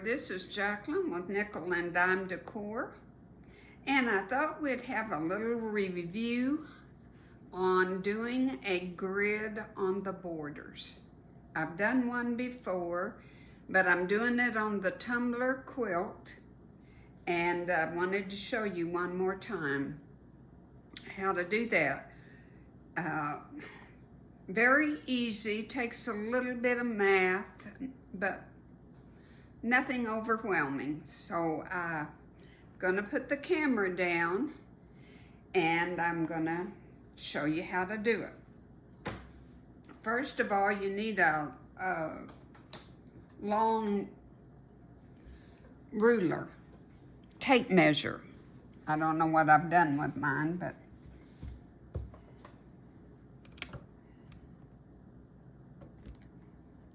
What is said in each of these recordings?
This is Jacqueline with Nickel and Dime Decor, and I thought we'd have a little review on doing a grid on the borders. I've done one before, but I'm doing it on the tumbler quilt, and I wanted to show you one more time how to do that. Very easy, takes a little bit of math, but nothing overwhelming. So I'm gonna put the camera down and I'm gonna show you how to do it. First of all, you need a long ruler, tape measure. I don't know what I've done with mine, but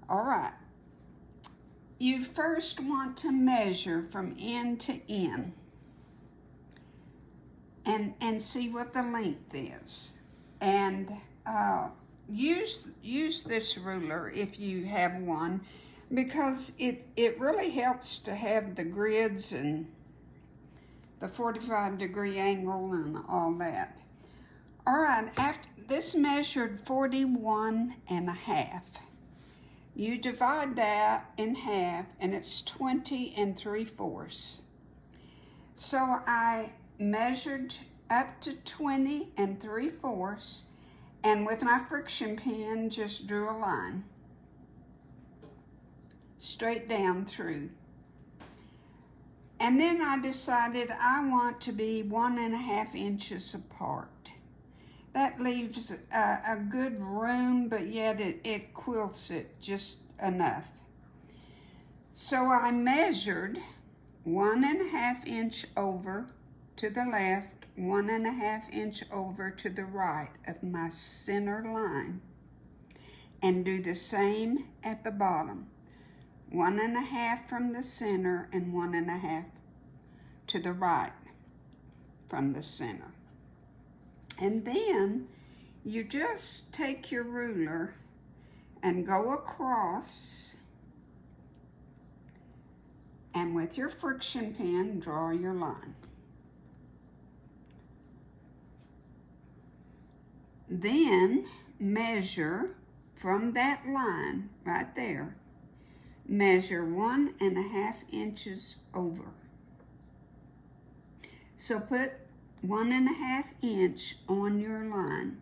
all right. You first want to measure from end to end and see what the length is. And use this ruler if you have one, because it really helps to have the grids and the 45-degree angle and all that. All right, after this measured 41.5. You divide that in half, and it's 20 3/4. So I measured up to 20 3/4, and with my Frixion pen, just drew a line straight down through. And then I decided I want to be 1.5 inches apart. That leaves a good room, but yet it quilts it just enough. So I measured 1.5 inch over to the left, 1.5 inch over to the right of my center line, and do the same at the bottom. 1.5 from the center and 1.5 to the right from the center. And then you just take your ruler and go across, and with your Frixion pen, draw your line. Then measure from that line right there, measure 1.5 inches over. So put 1.5 inch on your line.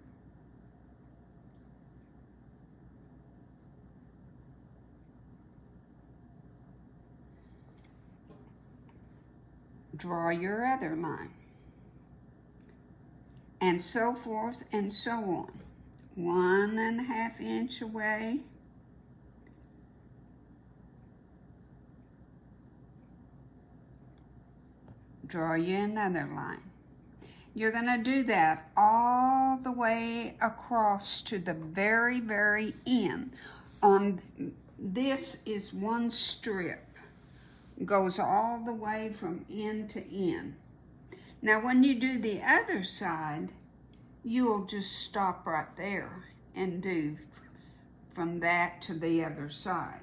Draw your other line. And so forth and so on. 1.5 inch away. Draw you another line. You're going to do that all the way across to the very, very end. This is one strip. Goes all the way from end to end. Now when you do the other side, you'll just stop right there and do from that to the other side.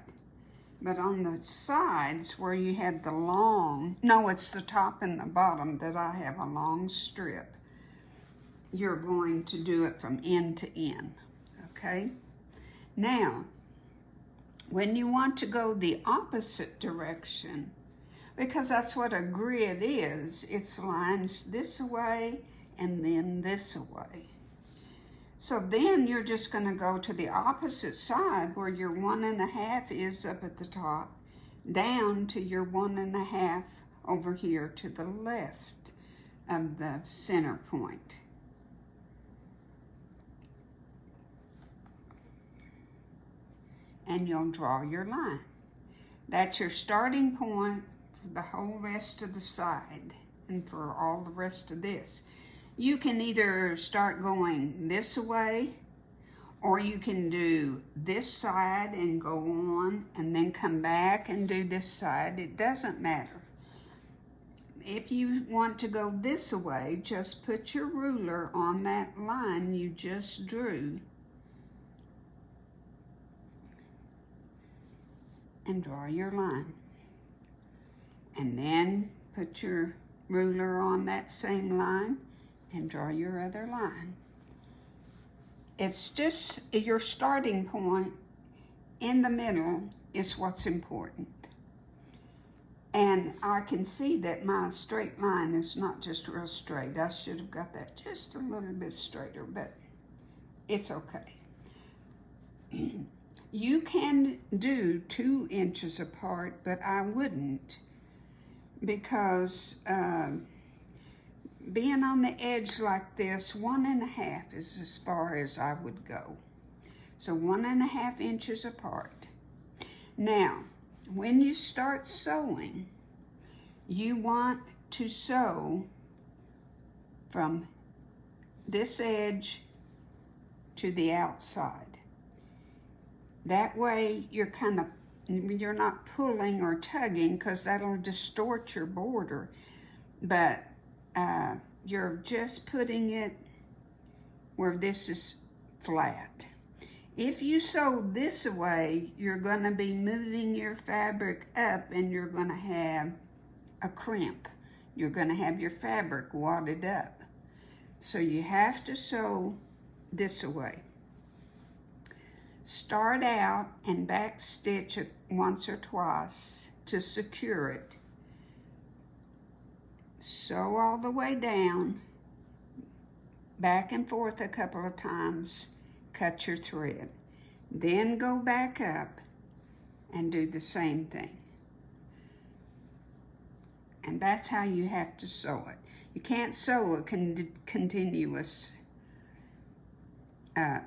But on the sides where you have the long, no, it's the top and the bottom that I have a long strip, you're going to do it from end to end, okay? Now, when you want to go the opposite direction, because that's what a grid is, it's lines this way and then this way. So then you're just going to go to the opposite side where your 1.5 is up at the top, down to your 1.5 over here to the left of the center point. And you'll draw your line. That's your starting point for the whole rest of the side and for all the rest of this. You can either start going this way, or you can do this side and go on and then come back and do this side. It doesn't matter. If you want to go this way, just put your ruler on that line you just drew and draw your line. And then put your ruler on that same line and draw your other line. It's just your starting point in the middle is what's important. And I can see that my straight line is not just real straight. I should have got that just a little bit straighter, but it's okay. You can do 2 inches apart, but I wouldn't, because being on the edge like this, 1.5 is as far as I would go. So 1.5 inches apart. Now, when you start sewing, you want to sew from this edge to the outside. That way you're not pulling or tugging, because that'll distort your border, but you're just putting it where this is flat. If you sew this away, you're going to be moving your fabric up and you're going to have a crimp. You're going to have your fabric wadded up. So you have to sew this away. Start out and back stitch it once or twice to secure it. Sew all the way down, back and forth a couple of times, cut your thread. Then go back up and do the same thing. And that's how you have to sew it. You can't sew a continuous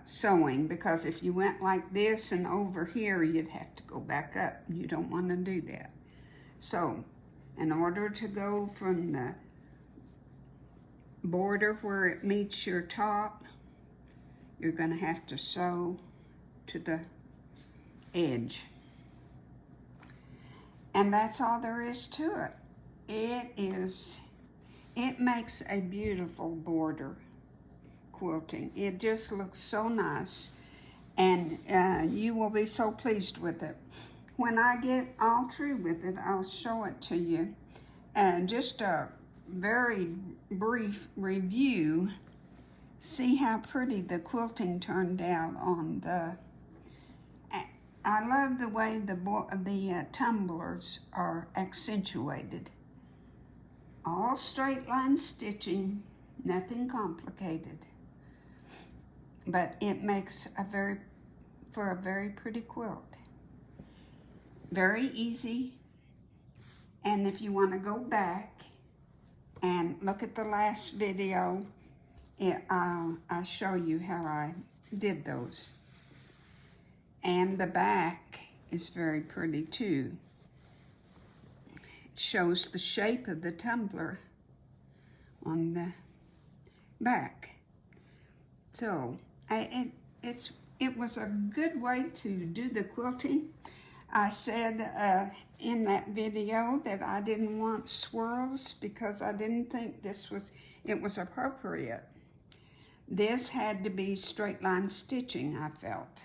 sewing, because if you went like this and over here, you'd have to go back up. You don't want to do that. So, in order to go from the border where it meets your top, you're going to have to sew to the edge. And that's all there is to it. It makes a beautiful border quilting. It just looks so nice, and you will be so pleased with it. When I get all through with it, I'll show it to you. And just a very brief review. See how pretty the quilting turned out on the... I love the way the tumblers are accentuated. All straight line stitching, nothing complicated. But it makes for a very pretty quilt. Very easy. And if you want to go back and look at the last video, I'll show you how I did those. And the back is very pretty too. It shows the shape of the tumbler on the back. So it was a good way to do the quilting. I said in that video that I didn't want swirls because I didn't think it was appropriate. This had to be straight line stitching, I felt.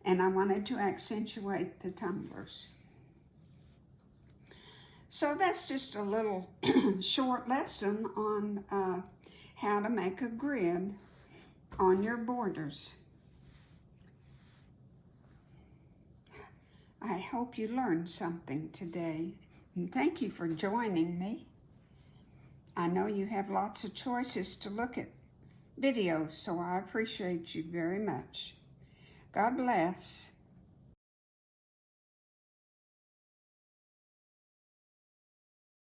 And I wanted to accentuate the tumblers. So that's just a little short lesson on how to make a grid on your borders. I hope you learned something today, and thank you for joining me. I know you have lots of choices to look at videos, so I appreciate you very much. God bless.